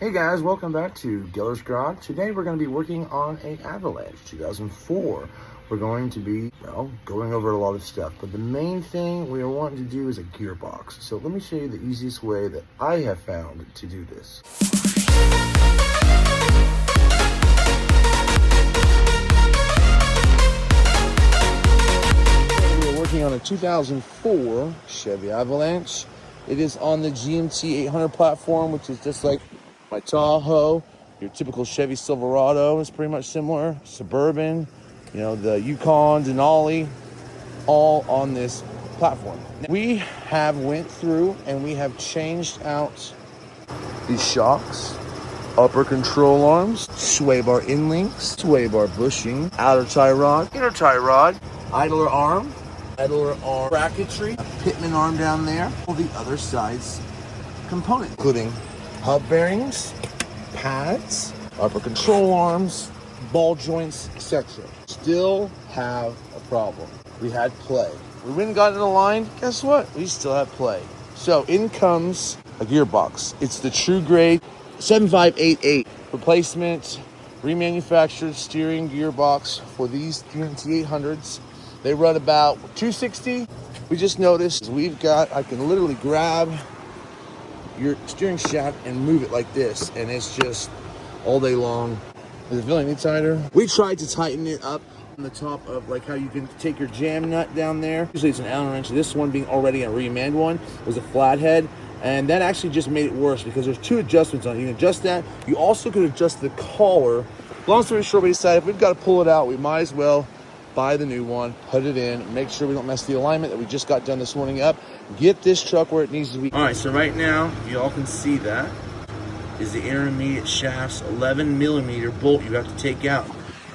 Hey guys, welcome back to Geller's Garage. Today we're going to be working on a Avalanche 2004. We're going to be, going over a lot of stuff, but the main thing we are wanting to do is a gearbox. So let me show you the easiest way that I have found to do this. We're working on a 2004 Chevy Avalanche. It is on the GMT800 platform, which is just like my Tahoe. Your typical Chevy Silverado is pretty much similar. Suburban, the Yukon, Denali, all on this platform. We have went through and we have changed out these shocks, upper control arms, sway bar in links, sway bar bushing, outer tie rod, inner tie rod, idler arm bracketry, a pitman arm down there, all the other side's components, including hub bearings, pads, upper control arms, ball joints, etc. Still have a problem. We had play. We went and got it aligned. Guess what? We still have play. So in comes a gearbox. It's the True Grade 7588 replacement, remanufactured steering gearbox for these GMT800s. They run about 260. We just noticed I can literally grab your steering shaft and move it like this, and it's just all day long. Does it feel any tighter? We tried to tighten it up on the top of like how you can take your jam nut down there. Usually it's an Allen wrench. This one being already a remanned one was a flathead, and that actually just made it worse because there's two adjustments on it. You can adjust that. You also could adjust the collar. Long story short, we decided if we've got to pull it out, we might as well buy the new one, put it in, make sure we don't mess the alignment that we just got done this morning up, get this truck where it needs to be. All right, so right now, you all can see that is the intermediate shaft's 11 millimeter bolt you have to take out.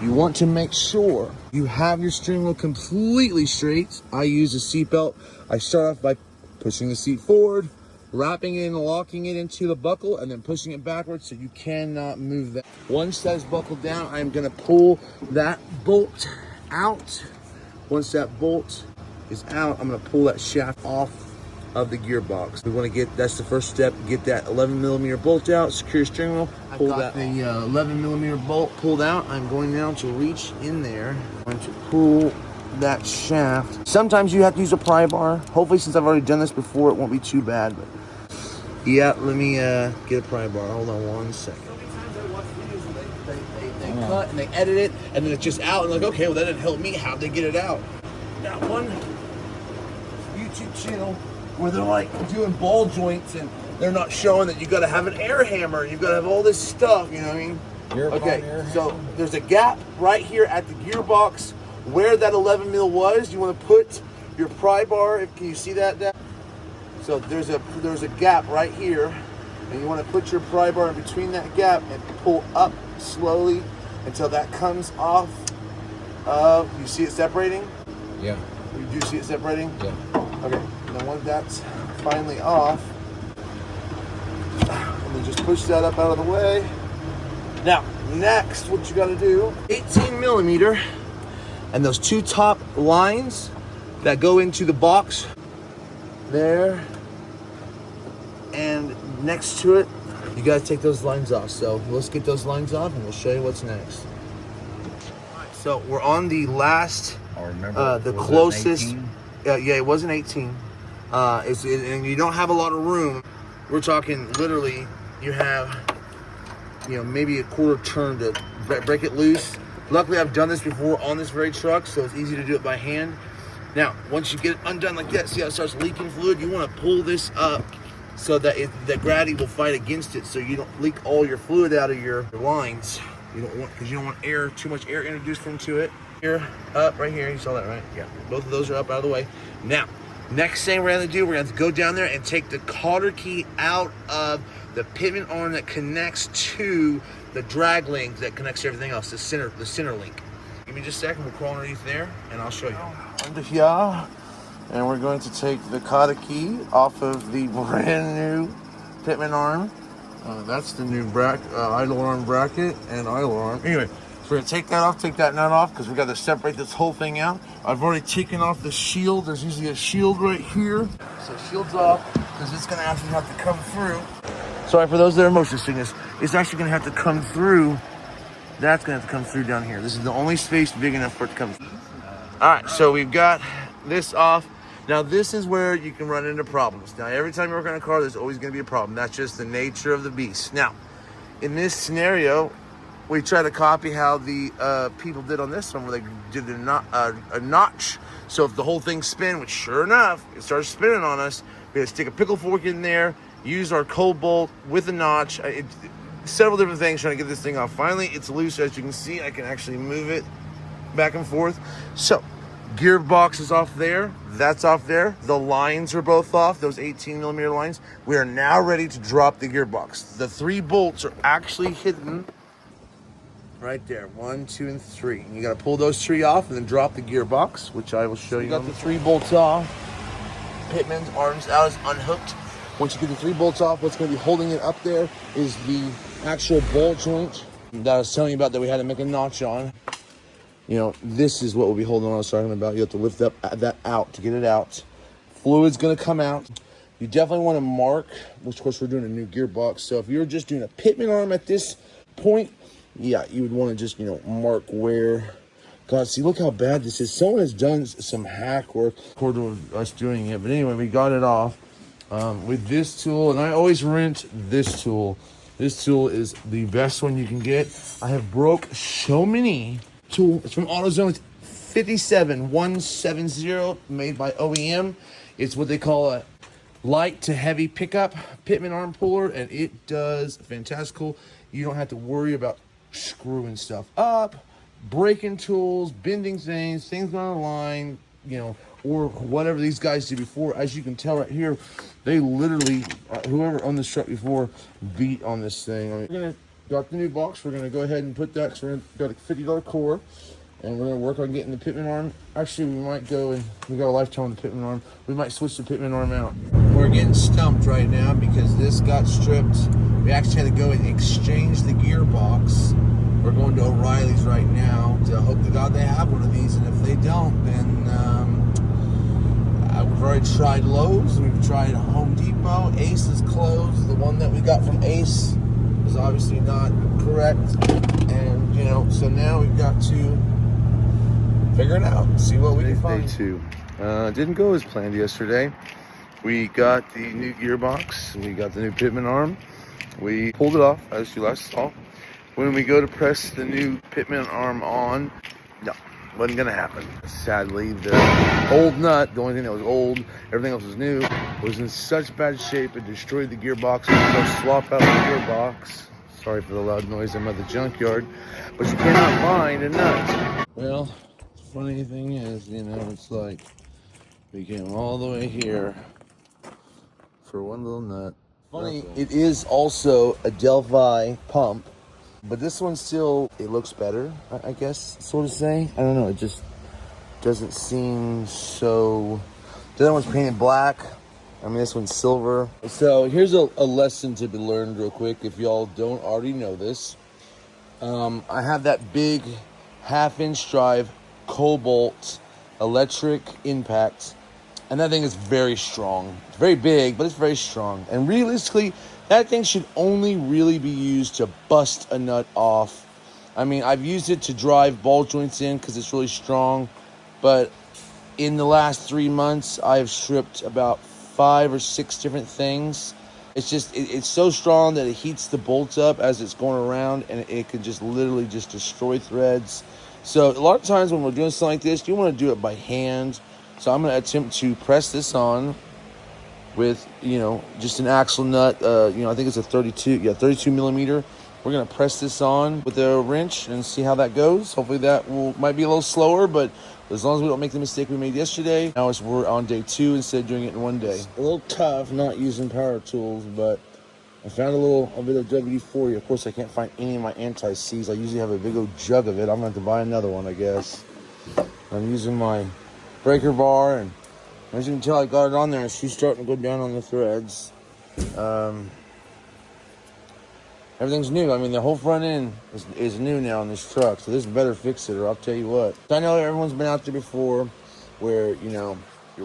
You want to make sure you have your steering wheel completely straight. I use a seat belt. I start off by pushing the seat forward, wrapping it and locking it into the buckle, and then pushing it backwards so you cannot move that. Once that is buckled down, I'm gonna pull that bolt out. Once that bolt is out, I'm going to pull that shaft off of the gearbox. We want to that's the first step, get that 11 millimeter bolt out, secure your steering wheel, pull that. The 11 millimeter bolt pulled out. I'm going now to reach in there. I'm going to pull that shaft. Sometimes you have to use a pry bar. Hopefully, since I've already done this before, it won't be too bad. But yeah, let me get a pry bar. Hold on one second. They cut and they edit it, and then it's just out. And like, okay, well that didn't help me. How'd they get it out? Now one YouTube channel where they're like doing ball joints, and they're not showing that you got to have an air hammer. You've got to have all this stuff. You know what I mean? Okay, so there's a gap right here at the gearbox where that 11 mil was. You want to put your pry bar. Can you see that? So there's a gap right here, and you want to put your pry bar in between that gap and pull up slowly until that comes off of, you see it separating? Yeah. You do see it separating? Yeah. Okay, now once that's finally off, and then just push that up out of the way. Now, next, what you gotta do, 18 millimeter, and those two top lines that go into the box, there, and next to it, you gotta take those lines off. So let's get those lines off and we'll show you what's next. So we're on the last, the closest. Yeah, it wasn't 18. And you don't have a lot of room. We're talking literally, you have, maybe a quarter turn to break it loose. Luckily, I've done this before on this very truck, so it's easy to do it by hand. Now, once you get it undone like that, see how it starts leaking fluid? You want to pull this up so that the gravity will fight against it, so you don't leak all your fluid out of your lines. You don't want, because you don't want too much air introduced into it. Here, up, right here, you saw that, right? Yeah, both of those are up out of the way. Now, next thing we're gonna do, we're gonna go down there and take the cotter key out of the pivot arm that connects to the drag link that connects everything else, the center link. Give me just a second, we'll crawl underneath there, and I'll show you. Under here, and we're going to take the cotter key off of the brand new pitman arm. That's the new idle arm bracket and idle arm. Anyway, so we're gonna take that off, take that nut off, because we got to separate this whole thing out. I've already taken off the shield. There's usually a shield right here. So shield's off, because it's gonna actually have to come through. Sorry for those that are motion sickness. It's actually gonna have to come through. That's gonna have to come through down here. This is the only space big enough for it to come through. All right, so we've got this off. Now this is where you can run into problems. Now every time you work on a car, there's always gonna be a problem. That's just the nature of the beast. Now, in this scenario, we try to copy how the people did on this one, where they did a notch. So if the whole thing spin, which sure enough, it starts spinning on us, we had to stick a pickle fork in there, use our cold bolt with a notch. Several different things trying to get this thing off. Finally, it's loose. As you can see, I can actually move it back and forth. So, gearbox is off there. That's off there. The lines are both off, those 18 millimeter lines. We are now ready to drop the gearbox. The 3 bolts are actually hidden right there. 1, 2, and 3. And you got to pull those 3 off and then drop the gearbox, which I will show you. Got the 3 bolts off. Pitman's arms out is unhooked. Once you get the 3 bolts off, what's going to be holding it up there is the actual ball joint that I was telling you about that we had to make a notch on. You know, this is what we'll be holding on. I was talking about. You have to lift that out to get it out. Fluid's going to come out. You definitely want to mark, which of course we're doing a new gearbox. So if you're just doing a Pitman arm at this point, yeah, you would want to just, mark where. God, see, look how bad this is. Someone has done some hack work according to us doing it. But anyway, we got it off with this tool. And I always rent this tool. This tool is the best one you can get. I have broke so many tools. It's from AutoZone. It's 57170, made by OEM. It's what they call a light to heavy pickup Pitman arm puller. And it does fantastical. You don't have to worry about screwing stuff up, breaking tools, bending things going on the line, or whatever these guys did before. As you can tell right here, they literally, whoever owned this truck before, beat on this thing. We're gonna got the new box. We're gonna go ahead and put that. So we're gonna got a $50 core, and we're gonna work on getting the Pitman arm. Actually, we might go and we got a lifetime on the Pitman arm. We might switch the Pitman arm out. We're getting stumped right now because this got stripped. We actually had to go and exchange the gearbox. We're going to O'Reilly's right now to hope to God they have one of these, and if they don't, then we've already tried Lowe's, we've tried Home Depot. Ace is closed. The one that we got from Ace is obviously not correct, and so now we've got to figure it out, see what we can find. Day 2 didn't go as planned yesterday. We got the new gearbox, we got the new Pitman arm. We pulled it off, as you last saw. When we go to press the new Pitman arm on, no, wasn't gonna happen. Sadly, the old nut, the only thing that was old, everything else was new, was in such bad shape it destroyed the gearbox. We had to swap out the gearbox. Sorry for the loud noise, I'm at the junkyard, but you cannot find a nut. Well, the funny thing is, it's like we came all the way here for one little nut. Funny, it is also a Delphi pump, but this one still, it looks better, I guess, so to say. I don't know, it just doesn't seem so... The other one's painted black. I mean, this one's silver. So here's a lesson to be learned real quick, if y'all don't already know this. I have that big 1/2-inch drive Cobalt electric impact, and that thing is very strong. It's very big, but it's very strong. And realistically, that thing should only really be used to bust a nut off. I mean, I've used it to drive ball joints in because it's really strong. But in the last 3 months, I've stripped about 5 or 6 different things. It's just, it's so strong that it heats the bolts up as it's going around, and it could just literally just destroy threads. So a lot of times when we're doing something like this, you want to do it by hand. So I'm going to attempt to press this on with, just an axle nut. I think it's a 32 millimeter. We're going to press this on with a wrench and see how that goes. Hopefully that might be a little slower, but as long as we don't make the mistake we made yesterday. Now we're on day 2 instead of doing it in one day. It's a little tough not using power tools, but I found a bit of WD-40. Of course, I can't find any of my anti-seize. I usually have a big old jug of it. I'm going to have to buy another one, I guess. I'm using my breaker bar, and as you can tell, I got it on there, and she's starting to go down on the threads. Everything's new. I mean, the whole front end is new now on this truck, so this better fix it, or I'll tell you what. I know everyone's been out there before where, you're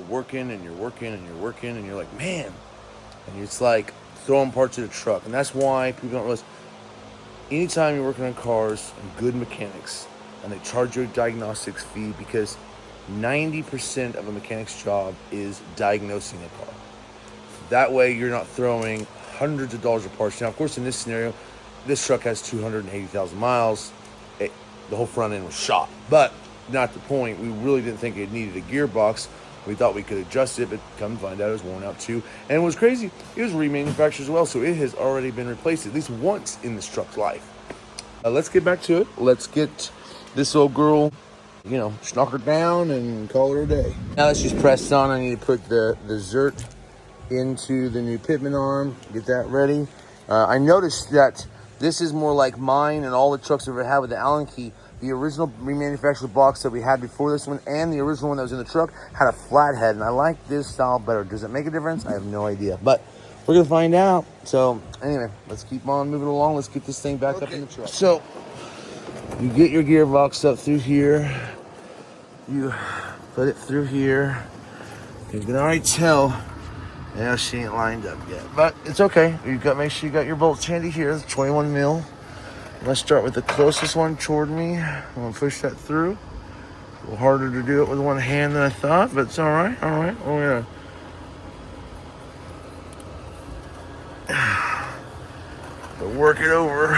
working and you're working and you're working, and you're like, man, and it's like throwing parts of the truck. And that's why people don't realize, anytime you're working on cars and good mechanics, and they charge you a diagnostics fee, because 90% of a mechanic's job is diagnosing a car. That way you're not throwing hundreds of dollars of parts. Now, of course, in this scenario, this truck has 280,000 miles. The whole front end was shot, but not the point. We really didn't think it needed a gearbox. We thought we could adjust it, but come to find out it was worn out too. And it was crazy, it was remanufactured as well, so it has already been replaced at least once in this truck's life. Let's get back to it. Let's get this old girl, knock her down and call her a day. Now that she's pressed on, I need to put the Zert into the new pitman arm, get that ready. I noticed that this is more like mine and all the trucks I've ever had with the Allen key. The original remanufactured box that we had before this one and the original one that was in the truck had a flat head, and I like this style better. Does it make a difference? I have no idea, but we're gonna find out. So anyway, let's keep on moving along. Let's get this thing back up in the truck. So you get your gearbox up through here. You put it through here. You can already tell, yeah, she ain't lined up yet, but it's okay. Make sure you got your bolts handy here. It's 21 mil. Let's start with the closest one toward me. I'm gonna push that through. A little harder to do it with one hand than I thought, but it's all right. All right, we're gonna work it over.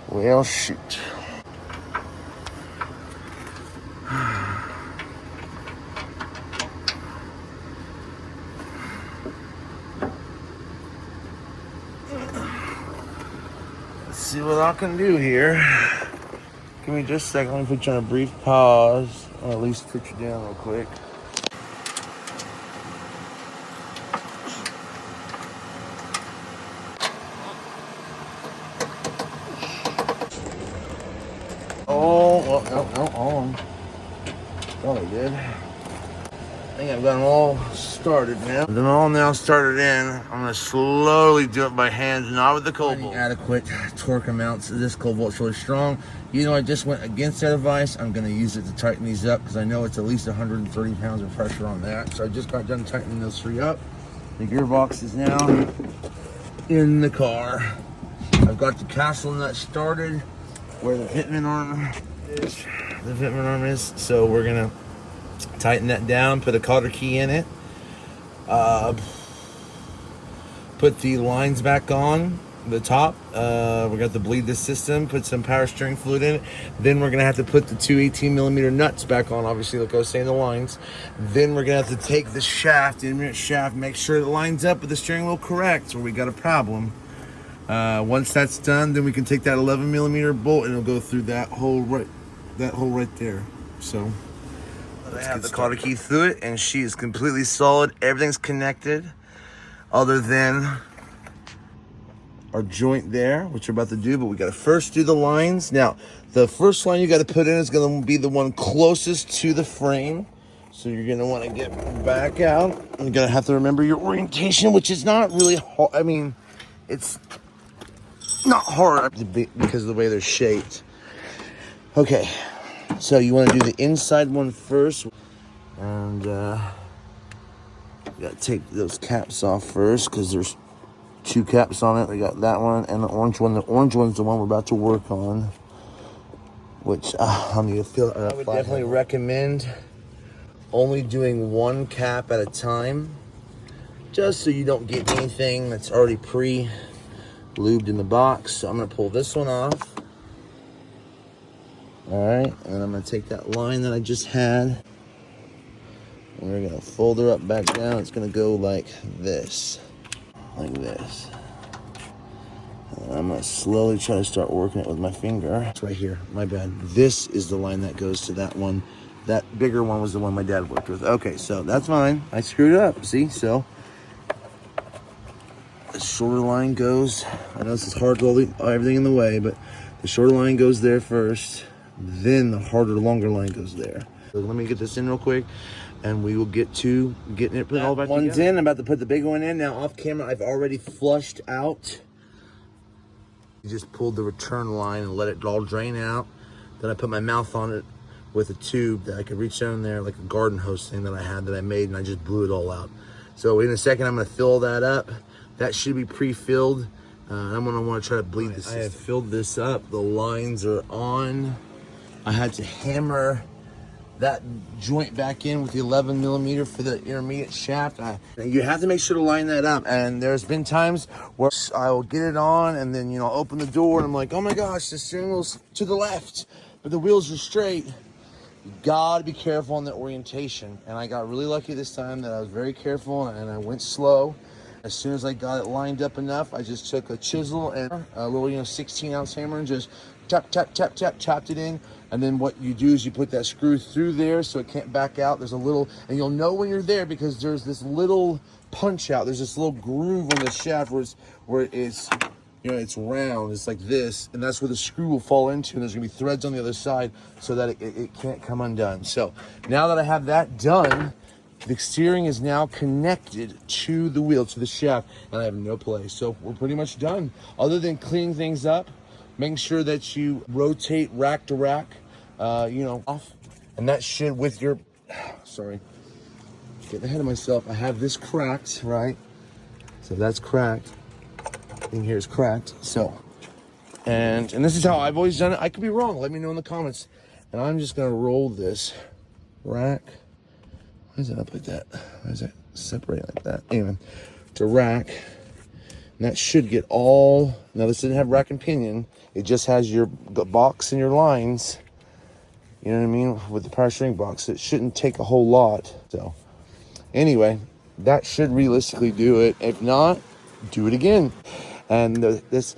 Well, shoot. See what I can do here. Give me just a second. Let me put you on a brief pause, or at least put you down real quick. Oh, well, no, hold on. Thought I did. I think I've got them all started now. Them all now started in. I'm gonna slowly do it by hand, not with the cold bolt. Adequate torque amounts. This cold bolt's really strong. I just went against that advice. I'm gonna use it to tighten these up because I know it's at least 130 pounds of pressure on that. So I just got done tightening those three up. The gearbox is now in the car. I've got the castle nut started where the pitman arm is. The pitman arm is. So we're gonna tighten that down, put a cotter key in it, put the lines back on the top. We're going to bleed this system, put some power steering fluid in it. Then we're going to have to put the two 18mm nuts back on, obviously, like I was saying, the lines. Then we're going to have to take the shaft, the inlet shaft, make sure it lines up with the steering wheel correct, or we got a problem. Once that's done, then we can take that 11mm bolt and it'll go through that hole right there. So I have the cotter key through it, and she is completely solid. Everything's connected other than our joint there, which we're about to do, but we got to first do the lines. Now, the first line you got to put in is going to be the one closest to the frame. So you're going to want to get back out. You're going to have to remember your orientation, which is not really hard. I mean, it's not hard because of the way they're shaped. Okay. So you want to do the inside one first, and you got to take those caps off first because there's two caps on it. We got that one and the orange one. The orange one's the one we're about to work on, which I need to feel. I would definitely recommend only doing one cap at a time, just so you don't get anything that's already pre-lubed in the box. So I'm going to pull this one off. All right, and I'm gonna take that line that I just had, and we're gonna fold her up back down. It's gonna go like this. And I'm gonna slowly try to start working it with my finger. It's right here, my bad. This is the line that goes to that one. That bigger one was the one my dad worked with. Okay, so that's mine. I screwed it up, see? So the shorter line goes, I know this is hard to hold everything in the way, but the shorter line goes there first. Then the harder, longer line goes there. So let me get this in real quick, and we will get to getting it put all back together. One's in. I'm about to put the big one in. Now, off camera, I've already flushed out. You just pulled the return line and let it all drain out. Then I put my mouth on it with a tube that I could reach down there, like a garden hose thing that I had that I made, and I just blew it all out. So in a second, I'm gonna fill that up. That should be pre-filled. I'm gonna wanna try to bleed this. I have filled this up. The lines are on. I had to hammer that joint back in with the 11 millimeter for the intermediate shaft. You have to make sure to line that up. And there's been times where I will get it on and then, you know, open the door and I'm like, oh my gosh, the steering wheel's to the left, but the wheels are straight. You gotta be careful on the orientation. And I got really lucky this time that I was very careful and I went slow. As soon as I got it lined up enough, I just took a chisel and a little, 16-ounce hammer and just chopped it in. And then what you do is you put that screw through there so it can't back out. There's a little, and you'll know when you're there because there's this little punch out. There's this little groove on the shaft where it's it's round. It's like this, and that's where the screw will fall into. And there's gonna be threads on the other side so that it can't come undone. So now that I have that done, the steering is now connected to the wheel, to the shaft, and I have no play. So we're pretty much done. Other than cleaning things up, making sure that you rotate rack to rack, off. And that should, with your, sorry, getting ahead of myself. I have this cracked, right? So that's cracked. In here is cracked. So, and this is how I've always done it. I could be wrong. Let me know in the comments. And I'm just gonna roll this rack. Why is it up like that? Why is it separate like that? Anyway, to rack. And that should get all, now this didn't have rack and pinion. It just has your box and your lines. You know what I mean? With the power steering box. It shouldn't take a whole lot. So anyway, that should realistically do it. If not, do it again. And this,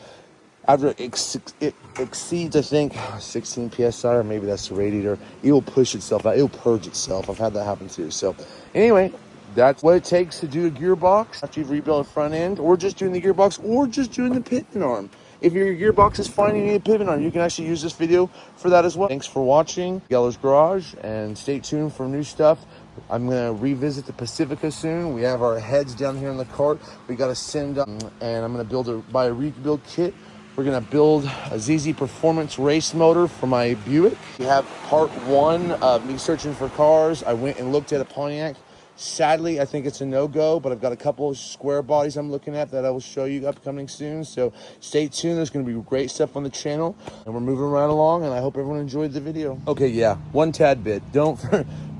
after it exceeds, I think, 16 PSI, or maybe that's the radiator, it will push itself out. It'll purge itself. I've had that happen too. So anyway, that's what it takes to do a gearbox after you've rebuilt the front end, or just doing the gearbox, or just doing the pivot arm. If your gearbox is fine and you need a pivot arm, you can actually use this video for that as well. Thanks for watching Geller's Garage, and stay tuned for new stuff. I'm gonna revisit the Pacifica soon. We have our heads down here in the cart. We gotta send up, and I'm gonna buy a rebuild kit. We're gonna build a ZZ Performance race motor for my Buick. We have part one of me searching for cars. I went and looked at a Pontiac. Sadly, I think it's a no-go, but I've got a couple of square bodies I'm looking at that I will show you upcoming soon. So stay tuned. There's going to be great stuff on the channel, and we're moving right along, and I hope everyone enjoyed the video. Okay, yeah, one tad bit. Don't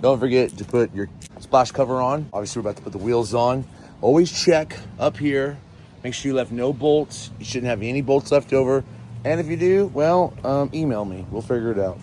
forget to put your splash cover on. Obviously, we're about to put the wheels on. Always check up here. Make sure you left no bolts. You shouldn't have any bolts left over. And if you do, well, email me. We'll figure it out.